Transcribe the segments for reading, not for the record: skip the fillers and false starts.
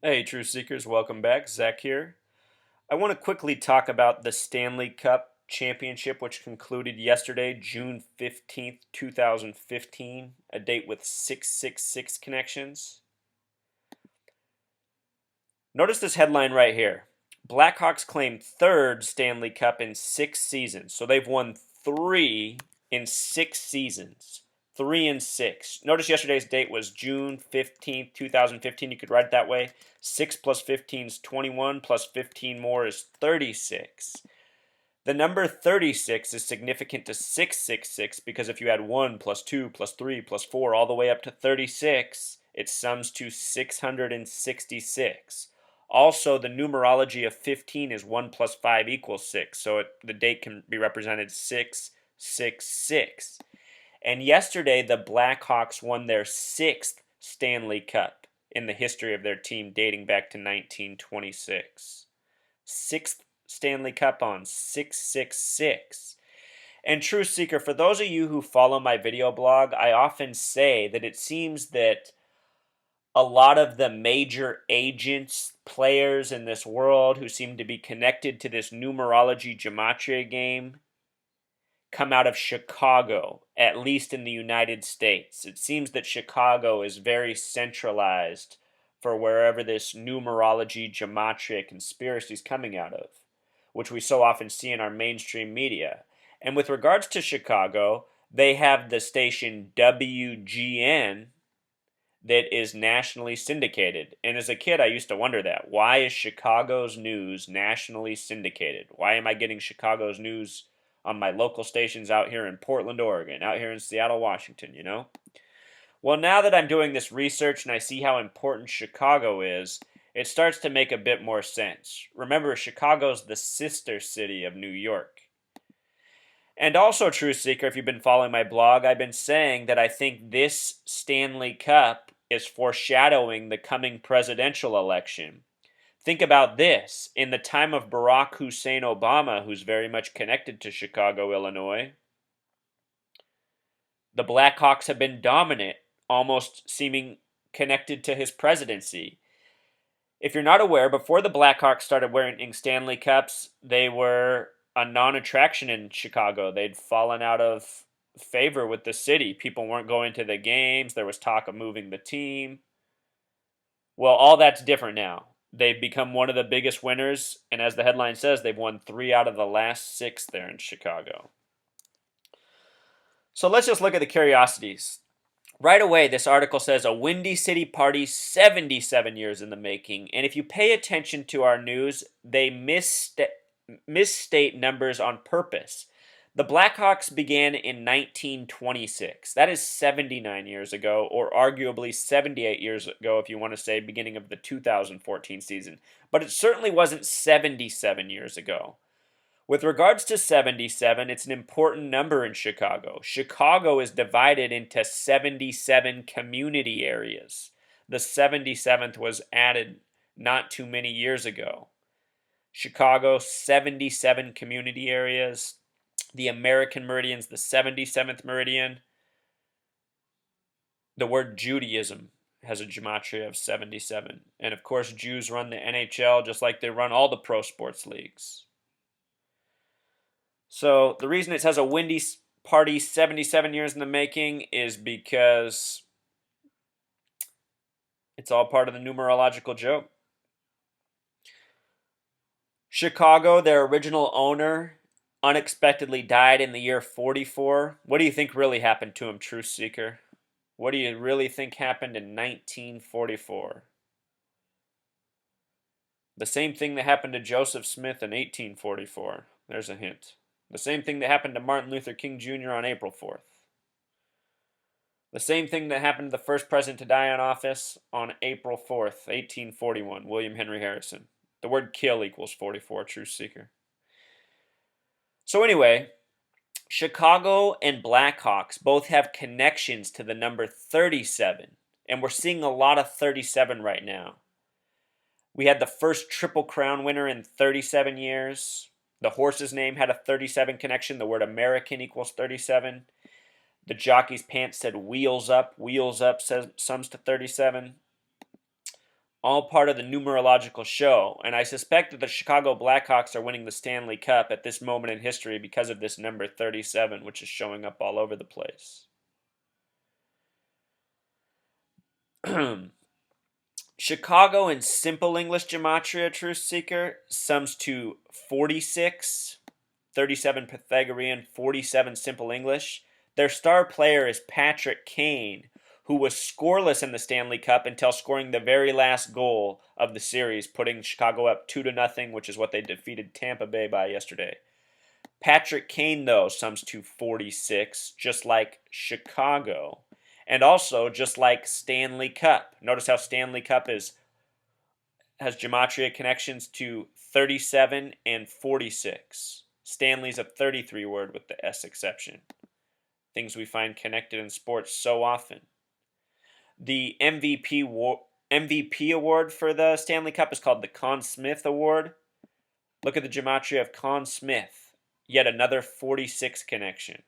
Hey, True Seekers, welcome back. Zach here. I want to quickly talk about the Stanley Cup Championship, which concluded yesterday, June 15th, 2015, a date with 666 connections. Notice this headline right here. Blackhawks claim third Stanley Cup in 6 seasons. So they've won three in 6 seasons. 3 and 6. Notice yesterday's date was June 15th, 2015. You could write it that way. 6 plus 15 is 21, plus 15 more is 36. The number 36 is significant to 666 because if you add 1 plus 2 plus 3 plus 4 all the way up to 36, it sums to 666. Also, the numerology of 15 is 1 plus 5 equals 6, so the date can be represented 666. And yesterday, the Blackhawks won their sixth Stanley Cup in the history of their team dating back to 1926. Sixth Stanley Cup on 666. And True Seeker, for those of you who follow my video blog, I often say that it seems that a lot of the major agents, players in this world who seem to be connected to this numerology gematria game come out of Chicago, at least in the United States. It seems that Chicago is very centralized for wherever this numerology gematria conspiracy is coming out of, which we so often see in our mainstream media. And with regards to Chicago, they have the station WGN that is nationally syndicated. And as a kid, I used to wonder that. Why is Chicago's news nationally syndicated? Why am I getting Chicago's news on my local stations out here in Portland, Oregon, out here in Seattle, Washington, you know? Well, now that I'm doing this research and I see how important Chicago is, it starts to make a bit more sense. Remember, Chicago's the sister city of New York. And also, True Seeker, if you've been following my blog, I've been saying that I think this Stanley Cup is foreshadowing the coming presidential election. Think about this. In the time of Barack Hussein Obama, who's very much connected to Chicago, Illinois, the Blackhawks have been dominant, almost seeming connected to his presidency. If you're not aware, before the Blackhawks started wearing Stanley Cups, they were a non-attraction in Chicago. They'd fallen out of favor with the city. People weren't going to the games. There was talk of moving the team. Well, all that's different now. They've become one of the biggest winners, and as the headline says, they've won 3 out of the last 6 there in Chicago. So let's just look at the curiosities. Right away, this article says a Windy City party 77 years in the making. And if you pay attention to our news, they misstate numbers on purpose. The Blackhawks began in 1926. That is 79 years ago, or arguably 78 years ago if you want to say beginning of the 2014 season. But it certainly wasn't 77 years ago. With regards to 77, it's an important number in Chicago. Chicago is divided into 77 community areas. The 77th was added not too many years ago. Chicago, 77 community areas. The American meridian's the 77th meridian. The word Judaism has a gematria of 77. And of course, Jews run the NHL just like they run all the pro sports leagues. So the reason it says a Windy party 77 years in the making is because it's all part of the numerological joke. Chicago, their original owner, unexpectedly died in the year 44. What do you think really happened to him, Truth Seeker? What do you really think happened in 1944? The same thing that happened to Joseph Smith in 1844. There's a hint. The same thing that happened to Martin Luther King Jr. on April 4th. The same thing that happened to the first president to die in office on April 4th, 1841, William Henry Harrison. The word kill equals 44, Truth Seeker. So anyway, Chicago and Blackhawks both have connections to the number 37, and we're seeing a lot of 37 right now. We had the first Triple Crown winner in 37 years. The horse's name had a 37 connection. The word American equals 37. The jockey's pants said wheels up. Wheels up sums to 37. All part of the numerological show, and I suspect that the Chicago Blackhawks are winning the Stanley Cup at this moment in history because of this number 37, which is showing up all over the place. Chicago in simple English gematria, Truth Seeker, sums to 46, 37 Pythagorean, 47 simple English. Their star player is Patrick Kane, who was scoreless in the Stanley Cup until scoring the very last goal of the series, putting Chicago up 2-0, which is what they defeated Tampa Bay by yesterday. Patrick Kane, though, sums to 46, just like Chicago. And also, just like Stanley Cup. Notice how Stanley Cup has gematria connections to 37 and 46. Stanley's a 33 word with the S exception. Things we find connected in sports so often. The MVP award for the Stanley Cup is called the Conn Smythe Award. Look at the gematria of Conn Smythe. Yet another 46 connection.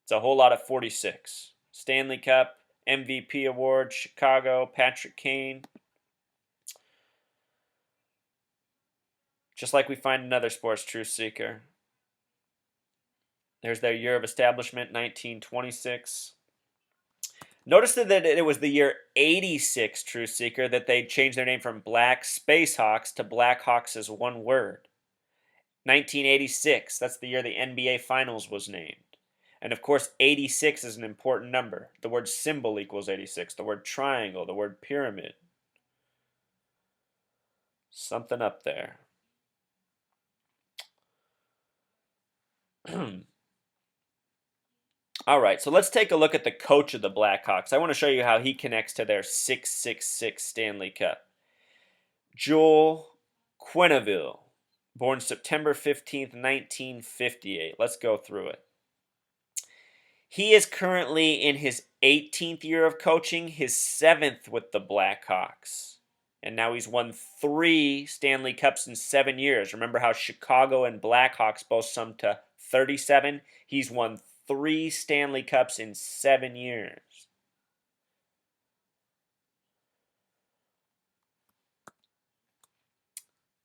It's a whole lot of 46. Stanley Cup, MVP Award, Chicago, Patrick Kane. Just like we find another sports truth seeker. There's their year of establishment, 1926. Notice that it was the year 86, Truth Seeker, that they changed their name from Black Space Hawks to Blackhawks as one word. 1986, that's the year the NBA Finals was named. And of course, 86 is an important number. The word symbol equals 86, the word triangle, the word pyramid. Something up there. All right, so let's take a look at the coach of the Blackhawks. I want to show you how he connects to their 666 Stanley Cup. Joel Quenneville, born September 15th, 1958. Let's go through it. He is currently in his 18th year of coaching, his 7th with the Blackhawks. And now he's won 3 Stanley Cups in 7 years. Remember how Chicago and Blackhawks both sum to 37? He's won 3 Stanley Cups in 7 years.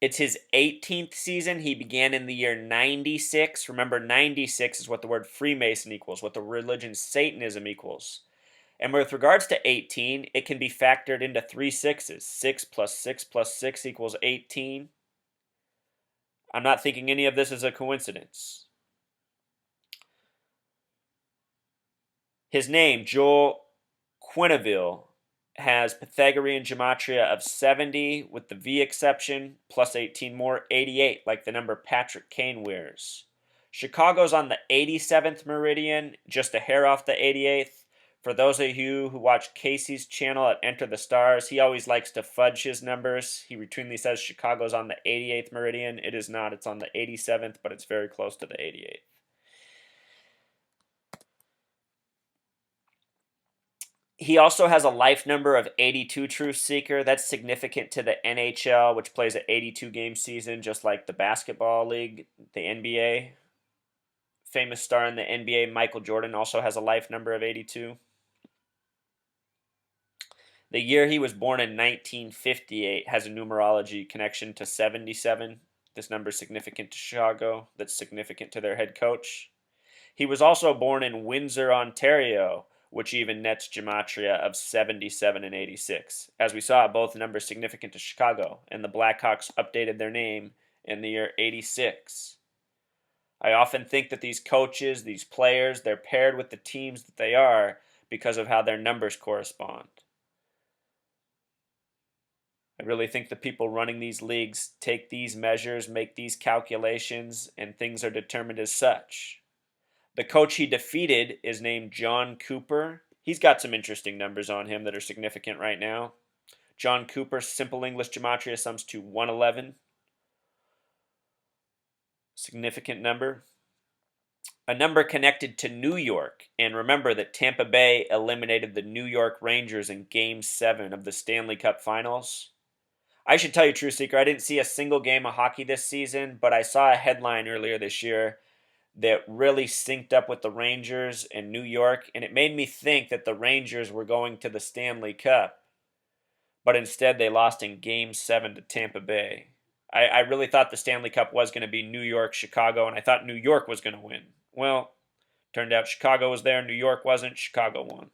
It's his 18th season. He began in the year 96. Remember, 96 is what the word Freemason equals, what the religion Satanism equals. And with regards to 18, it can be factored into 3 sixes. 6 plus 6 plus 6 equals 18. I'm not thinking any of this is a coincidence. His name, Joel Quenneville, has Pythagorean gematria of 70 with the V exception, plus 18 more, 88, like the number Patrick Kane wears. Chicago's on the 87th meridian, just a hair off the 88th. For those of you who watch Casey's channel at Enter the Stars, he always likes to fudge his numbers. He routinely says Chicago's on the 88th meridian. It is not. It's on the 87th, but it's very close to the 88th. He also has a life number of 82, Truth Seeker. That's significant to the NHL, which plays an 82-game season, just like the basketball league, the NBA. Famous star in the NBA, Michael Jordan, also has a life number of 82. The year he was born in 1958 has a numerology connection to 77. This number is significant to Chicago. That's significant to their head coach. He was also born in Windsor, Ontario, which even nets gematria of 77 and 86. As we saw, both numbers significant to Chicago, and the Blackhawks updated their name in the year 86. I often think that these coaches, these players, they're paired with the teams that they are because of how their numbers correspond. I really think the people running these leagues take these measures, make these calculations, and things are determined as such. The coach he defeated is named John Cooper. He's got some interesting numbers on him that are significant right now. John Cooper, simple English gematria, sums to 111. Significant number. A number connected to New York. And remember that Tampa Bay eliminated the New York Rangers in Game 7 of the Stanley Cup Finals. I should tell you, True Seeker, I didn't see a single game of hockey this season, but I saw a headline earlier this year that really synced up with the Rangers in New York, and it made me think that the Rangers were going to the Stanley Cup. but instead they lost in Game 7 to Tampa Bay. I really thought the Stanley Cup was going to be New York, Chicago, and I thought New York was going to win. Well, turned out Chicago was there, New York wasn't, Chicago won.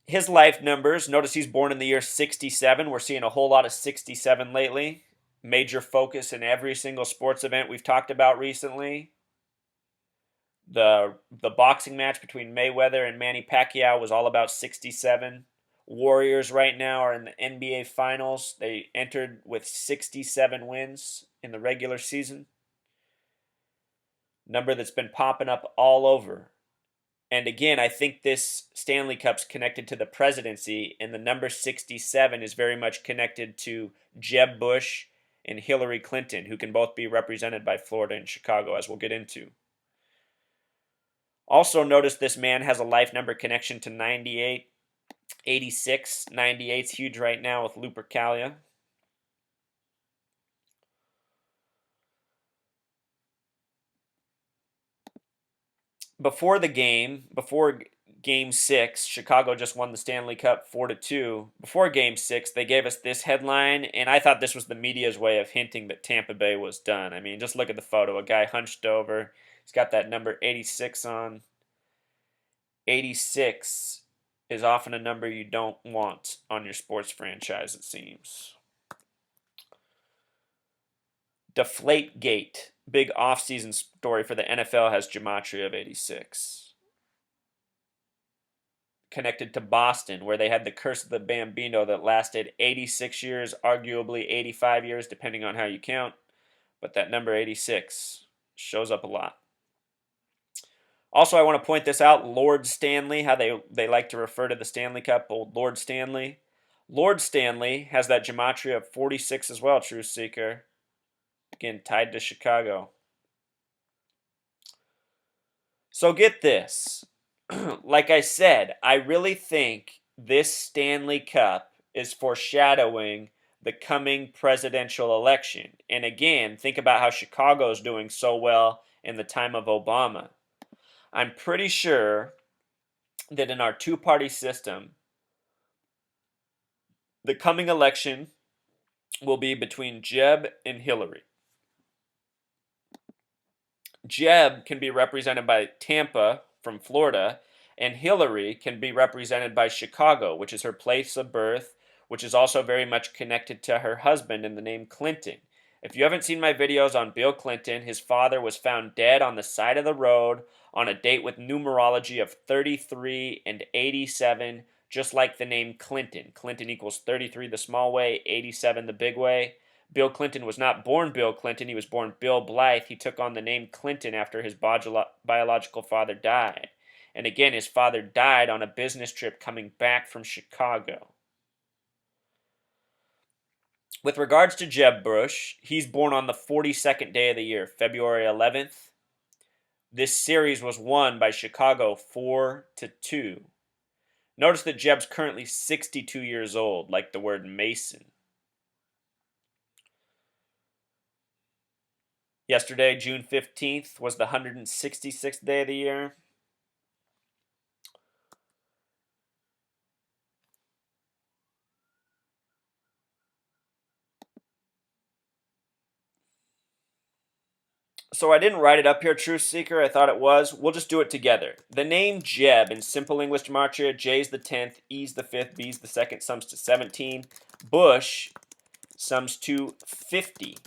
His life numbers, notice he's born in the year 67. We're seeing a whole lot of 67 lately. Major focus in every single sports event we've talked about recently. The boxing match between Mayweather and Manny Pacquiao was all about 67. Warriors right now are in the NBA Finals. They entered with 67 wins in the regular season. Number that's been popping up all over. And again, I think this Stanley Cup's connected to the presidency, and the number 67 is very much connected to Jeb Bush and Hillary Clinton, who can both be represented by Florida and Chicago, as we'll get into. Also, notice this man has a life number connection to 98, 86. 98's huge right now with Lupercalia. Before Game 6, Chicago just won the Stanley Cup 4-2. Before Game 6, they gave us this headline, and I thought this was the media's way of hinting that Tampa Bay was done. I mean, just look at the photo. A guy hunched over. He's got that number 86 on. 86 is often a number you don't want on your sports franchise, it seems. Deflategate. Big offseason story for the NFL has gematria of 86. Connected to Boston, where they had the curse of the Bambino that lasted 86 years, arguably 85 years, depending on how you count. But that number 86 shows up a lot. Also, I want to point this out, Lord Stanley, how they like to refer to the Stanley Cup, old Lord Stanley. Lord Stanley has that gematria of 46 as well, Truth Seeker. Again, tied to Chicago. So get this. Like I said, I really think this Stanley Cup is foreshadowing the coming presidential election. And again, think about how Chicago's doing so well in the time of Obama. I'm pretty sure that in our two-party system, the coming election will be between Jeb and Hillary. Jeb can be represented by Tampa from Florida, and Hillary can be represented by Chicago, which is her place of birth, which is also very much connected to her husband in the name Clinton. If you haven't seen my videos on Bill Clinton, his father was found dead on the side of the road on a date with numerology of 33 and 87, just like the name Clinton. Clinton equals 33 the small way, 87 the big way. Bill Clinton was not born Bill Clinton, he was born Bill Blythe. He took on the name Clinton after his biological father died. And again, his father died on a business trip coming back from Chicago. With regards to Jeb Bush, he's born on the 42nd day of the year, February 11th. This series was won by Chicago 4-2. Notice that Jeb's currently 62 years old, like the word Mason. Yesterday, June 15th, was the 166th day of the year. So I didn't write it up here, Truth Seeker. I thought it was. We'll just do it together. The name Jeb in simple English gematria, J's the 10th, E's the 5th, B's the 2nd, sums to 17. Bush sums to 50.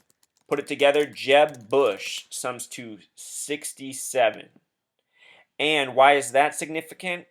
Put it together, Jeb Bush sums to 67. And why is that significant?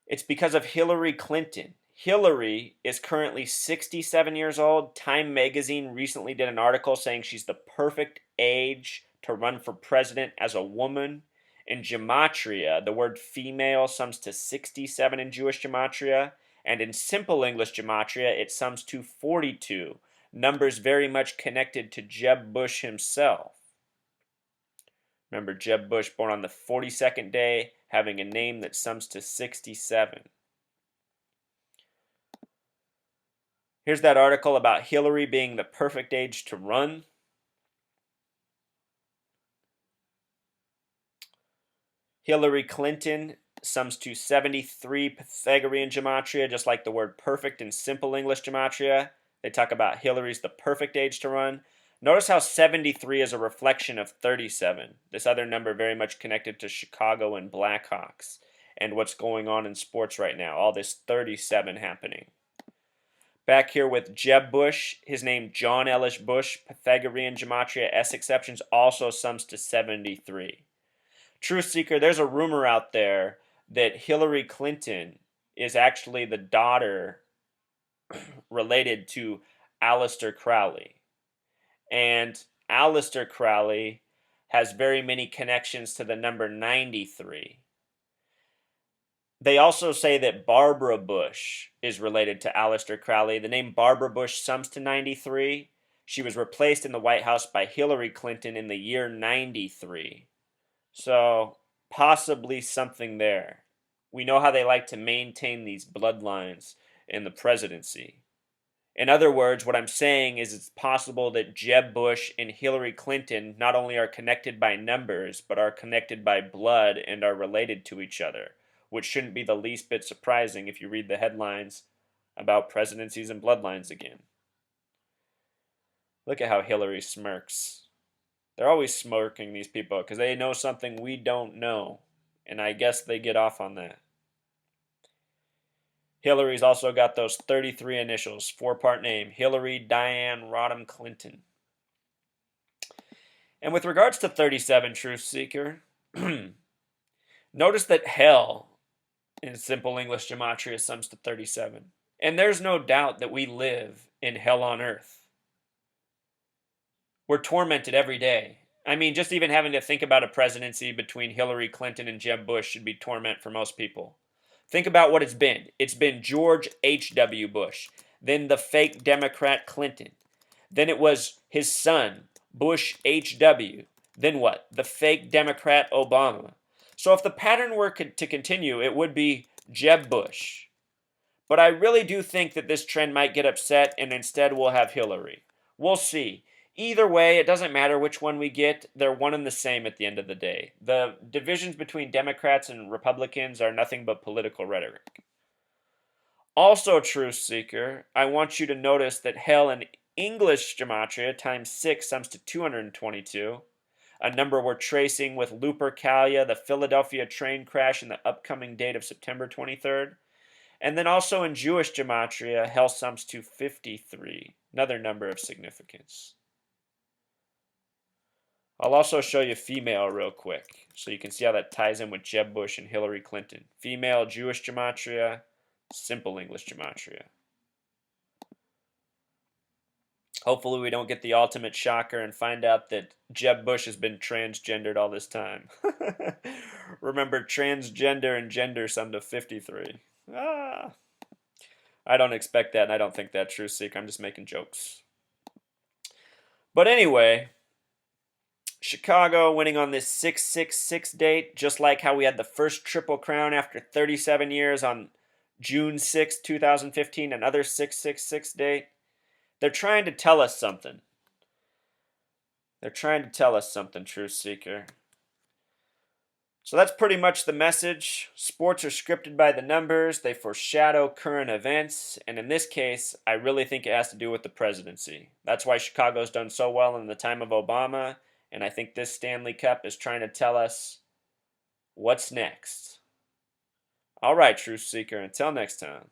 It's because of Hillary Clinton. Hillary is currently 67 years old. Time magazine recently did an article saying she's the perfect age to run for president as a woman. In gematria, the word female sums to 67 in Jewish gematria, and in simple English gematria, it sums to 42. Numbers very much connected to Jeb Bush himself. Remember, Jeb Bush born on the 42nd day, having a name that sums to 67. Here's that article about Hillary being the perfect age to run. Hillary Clinton sums to 73 Pythagorean gematria, just like the word perfect in simple English gematria. They talk about Hillary's the perfect age to run. Notice how 73 is a reflection of 37, this other number very much connected to Chicago and Blackhawks and what's going on in sports right now, all this 37 happening. Back here with Jeb Bush, his name John Ellis Bush, Pythagorean gematria S exceptions, also sums to 73. Truth Seeker, there's a rumor out there that Hillary Clinton is actually the daughter related to Aleister Crowley. And Aleister Crowley has very many connections to the number 93. They also say that Barbara Bush is related to Aleister Crowley. The name Barbara Bush sums to 93. She was replaced in the White House by Hillary Clinton in the year 93. So, possibly something there. We know how they like to maintain these bloodlines in the presidency. In other words, what I'm saying is it's possible that Jeb Bush and Hillary Clinton not only are connected by numbers, but are connected by blood and are related to each other, which shouldn't be the least bit surprising if you read the headlines about presidencies and bloodlines again. Look at how Hillary smirks. They're always smirking, these people, because they know something we don't know, and I guess they get off on that. Hillary's also got those 33 initials, 4-part name, Hillary Diane Rodham Clinton. And with regards to 37, Truth Seeker, notice that hell in simple English gematria sums to 37. And there's no doubt that we live in hell on earth. We're tormented every day. I mean, just even having to think about a presidency between Hillary Clinton and Jeb Bush should be torment for most people. Think about what it's been. It's been George H.W. Bush, then the fake Democrat Clinton. Then it was his son, Bush H.W. Then what? The fake Democrat Obama. So if the pattern were to continue, it would be Jeb Bush. But I really do think that this trend might get upset and instead we'll have Hillary. We'll see. Either way, it doesn't matter which one we get. They're one and the same at the end of the day. The divisions between Democrats and Republicans are nothing but political rhetoric. Also, Truth Seeker, I want you to notice that hell in English gematria times 6 sums to 222, a number we're tracing with Lupercalia, the Philadelphia train crash, and the upcoming date of September 23rd. And then also in Jewish gematria, hell sums to 53, another number of significance. I'll also show you female real quick, so you can see how that ties in with Jeb Bush and Hillary Clinton. Female Jewish gematria, simple English gematria. Hopefully we don't get the ultimate shocker and find out that Jeb Bush has been transgendered all this time. Remember, transgender and gender sum to 53. I don't expect that, and I don't think that, Truth Seeker. I'm just making jokes. But anyway, Chicago winning on this 666 date, just like how we had the first Triple Crown after 37 years on June 6, 2015, another 666 date. They're trying to tell us something. They're trying to tell us something, Truth Seeker. So that's pretty much the message. Sports are scripted by the numbers. They foreshadow current events. And in this case, I really think it has to do with the presidency. That's why Chicago's done so well in the time of Obama. And I think this Stanley Cup is trying to tell us what's next. All right, Truth Seeker, until next time.